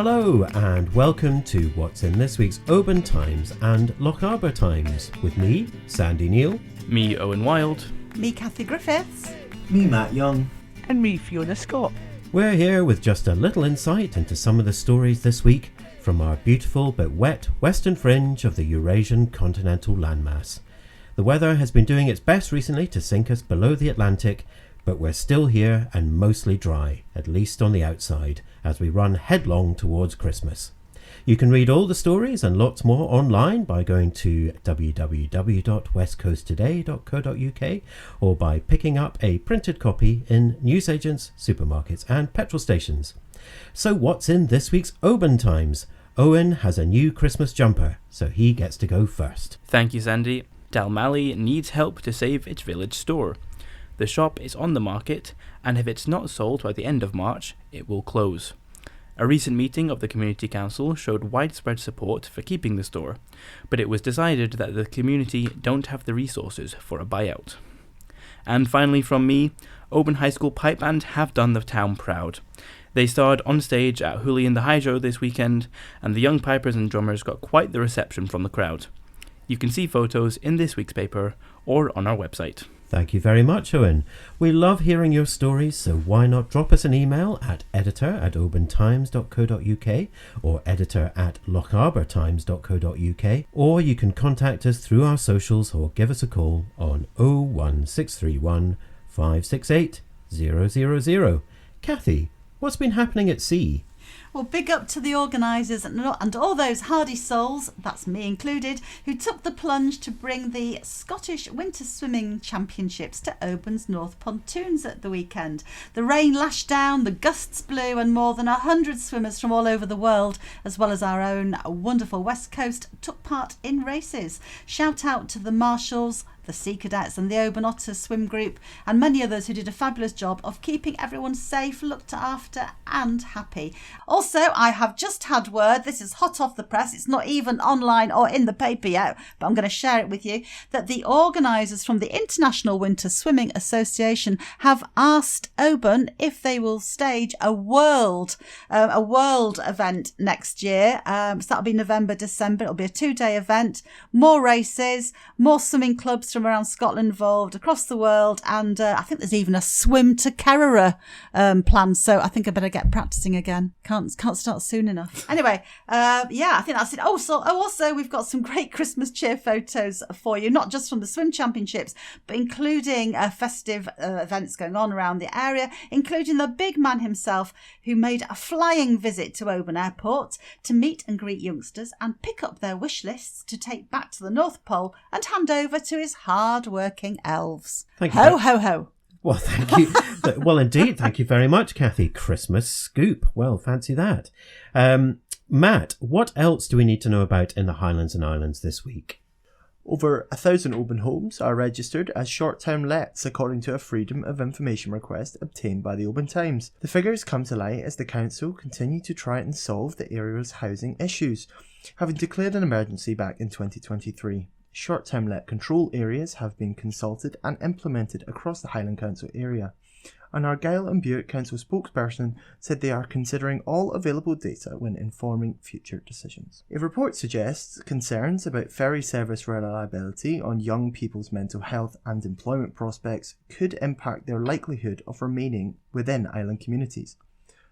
Hello and welcome to what's in this week's Oban Times and Lochaber Times with me, Sandy Neal. Me, Owen Wild. Me, Kathy Griffiths. Me, Matt Young. And me, Fiona Scott. We're here with just a little insight into some of the stories this week from our beautiful but wet western fringe of the Eurasian continental landmass. The weather has been doing its best recently to sink us below the Atlantic, but we're still here and mostly dry, at least on the outside, as we run headlong towards Christmas. You can read all the stories and lots more online by going to www.westcoasttoday.co.uk or by picking up a printed copy in newsagents, supermarkets and petrol stations. So what's in this week's Oban Times? Owen has a new Christmas jumper, so he gets to go first. Thank you, Sandy. Dalmally needs help to save its village store. The shop is on the market, and if it's not sold by the end of March, it will close. A recent meeting of the Community Council showed widespread support for keeping the store, but it was decided that the community don't have the resources for a buyout. And finally from me, Oban High School Pipe Band have done the town proud. They starred on stage at Hooly in the Hydro this weekend, and the young pipers and drummers got quite the reception from the crowd. You can see photos in this week's paper or on our website. Thank you very much, Owen. We love hearing your stories, so why not drop us an email at editor@obantimes.co.uk or editor@lochabertimes.co.uk, or you can contact us through our socials or give us a call on 01631 568 000. Kathy, what's been happening at sea? Well, big up to the organisers and all those hardy souls, that's me included, who took the plunge to bring the Scottish Winter Swimming Championships to Oban's North Pontoons at the weekend. The rain lashed down, the gusts blew, and more than 100 swimmers from all over the world, as well as our own wonderful West Coast, took part in races. Shout out to the marshals, the Sea Cadets and the Oban Otter Swim Group and many others who did a fabulous job of keeping everyone safe, looked after and happy. Also, I have just had word, this is hot off the press, it's not even online or in the paper yet, but I'm going to share it with you, that the organisers from the International Winter Swimming Association have asked Oban if they will stage a world event next year. So that'll be November, December. It'll be a 2-day event, more races, more swimming clubs from around Scotland involved, across the world, and I think there's even a swim to Kerrera planned, so I think I better get practising again. Can't start soon enough. Anyway, I think that's it. Also, we've got some great Christmas cheer photos for you, not just from the swim championships, but including festive events going on around the area, including the big man himself, who made a flying visit to Oban Airport to meet and greet youngsters and pick up their wish lists to take back to the North Pole and hand over to his hard-working elves. Thank you. Ho, ho, ho. Well, thank you. Well, indeed, thank you very much, Kathy. Christmas scoop. Well, fancy that. Matt, what else do we need to know about in the Highlands and Islands this week? Over 1,000 Oban homes are registered as short-term lets according to a Freedom of Information request obtained by the Oban Times. The figures come to light as the council continue to try and solve the area's housing issues, having declared an emergency back in 2023. Short-term let control areas have been consulted and implemented across the Highland Council area. An Argyll and Bute Council spokesperson said they are considering all available data when informing future decisions. A report suggests concerns about ferry service reliability on young people's mental health and employment prospects could impact their likelihood of remaining within island communities.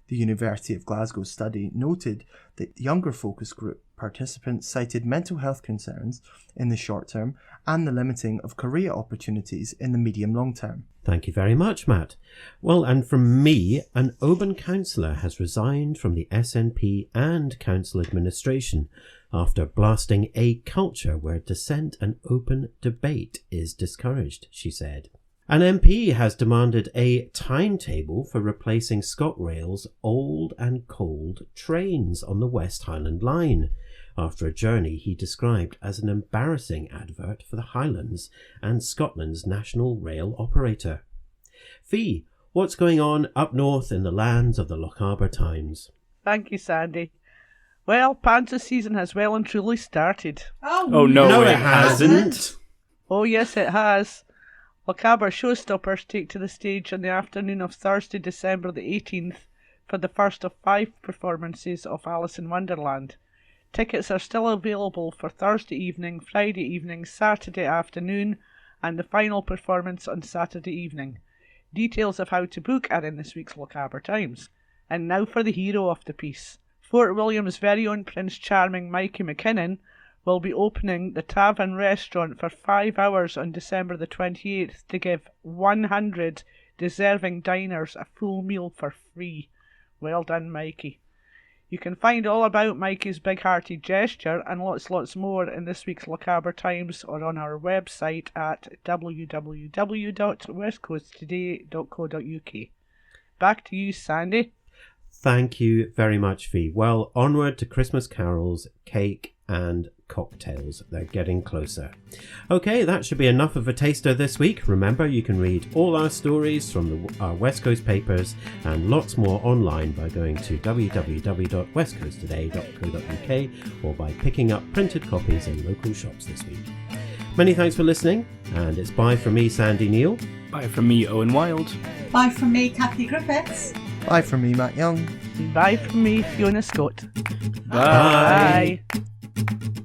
The University of Glasgow study noted that younger focus group participants cited mental health concerns in the short term and the limiting of career opportunities in the medium-long term. Thank you very much, Matt. Well, and from me, an Oban councillor has resigned from the SNP and council administration after blasting a culture where dissent and open debate is discouraged, she said. An MP has demanded a timetable for replacing ScotRail's old and cold trains on the West Highland Line, after a journey he described as an embarrassing advert for the Highlands and Scotland's national rail operator. Fee, what's going on up north in the lands of the Lochaber Times? Thank you, Sandy. Well, Panta season has well and truly started. Oh no, it hasn't. Oh yes, it has. Lochaber showstoppers take to the stage on the afternoon of Thursday, December the 18th for the first of 5 performances of Alice in Wonderland. Tickets are still available for Thursday evening, Friday evening, Saturday afternoon, and the final performance on Saturday evening. Details of how to book are in this week's Lochaber Times. And now for the hero of the piece. Fort William's very own Prince Charming Mikey McKinnon will be opening the Tavern Restaurant for 5 hours on December the 28th to give 100 deserving diners a full meal for free. Well done, Mikey. You can find all about Mikey's big-hearted gesture and lots more in this week's Lochaber Times or on our website at www.westcoasttoday.co.uk. Back to you, Sandy. Thank you very much, Fee. Well, onward to Christmas carols, cake and cocktails. They're getting closer. Okay, that should be enough of a taster this week. Remember, you can read all our stories from our West Coast papers and lots more online by going to www.westcoasttoday.co.uk or by picking up printed copies in local shops this week. Many thanks for listening, and it's bye from me, Sandy Neal. Bye from me, Owen Wild. Bye from me, Kathy Griffiths. Bye from me, Matt Young. Bye from me, Fiona Scott. Bye. Bye.